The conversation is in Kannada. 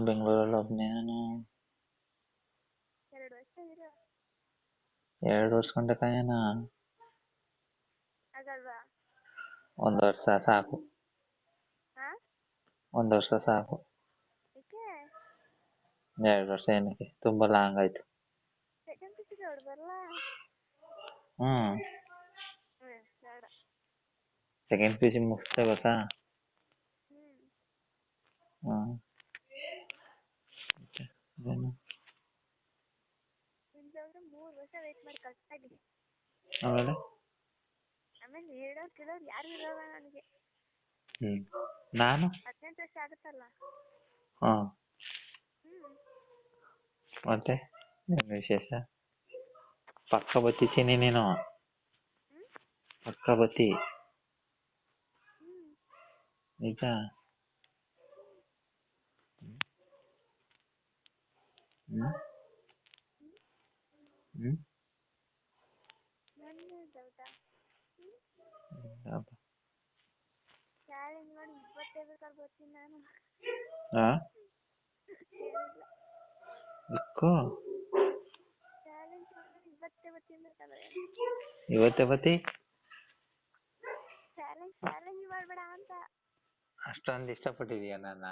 ಬೆಂಗಳೂರಲ್ಲಿ ಒಬ್ಬನೇ ನಾನು. 2 ವರ್ಷ ಇರು. 2 ವರ್ಷ ಗಂಟ ಕಾಯನ. ಆಗಲ್ವಾ? 1 ವರ್ಷ ಸಾಕು. ಹಾ? 1 ವರ್ಷ ಸಾಕು. ಏಕೆ? 2 ವರ್ಷ ಏನಕ್ಕೆ, ತುಂಬಾ ಲಾಂಗ್ ಆಯ್ತು. ಸೆಕೆಂಡ್ ಪಿ ಯು ಬರಲ್ಲ. ಬೇಡ. ಸೆಕೆಂಡ್ ಪಿ ಯು ಸಿ ಮುಗಿಸ್ತಾ ಗೊತ್ತಾ. ಏನು ನಿಮ್ದವ್ರು 3 ವರ್ಷ ವೇಟ್ ಮಾಡಿ ಕಷ್ಟಾಗಿ. ಆಮೇಲೆ 2 ವರ್ಷ ಇರೋರು ಯಾರು ಇರಲ್ಲ ನನಗೆ. ನಾನು 18 ವರ್ಷ ಆಗುತ್ತಲ್ಲ. ಮತ್ತೆ ಏನು ವಿಶೇಷ? ಪಕ್ಕ ಬತ್ತೀನಿ ನೀನು, ಪಕ್ಕ ಬತ್ತಿ ನಿಜ. ಚಾಲೆಂಜ್ ಮಾಡಿ ಇವತ್ತೇ ಬೇಕಾದ್ರೆ ಬರ್ತೀನಿ ನಾನು. ಚಾಲೆಂಜ್ ಮಾಡಿ ಇವತ್ತೇ ಬರ್ತೀನಿ ಬೇಕಾದ್ರೆ. ಇವತ್ತೇ ಬತ್ತಿ. ಚಾಲೆಂಜ್ ಮಾಡಬೇಡ ಅಂತ. ಅಷ್ಟೊಂದು ಇಷ್ಟಪಟ್ಟಿದೀಯ ನನ್ನ?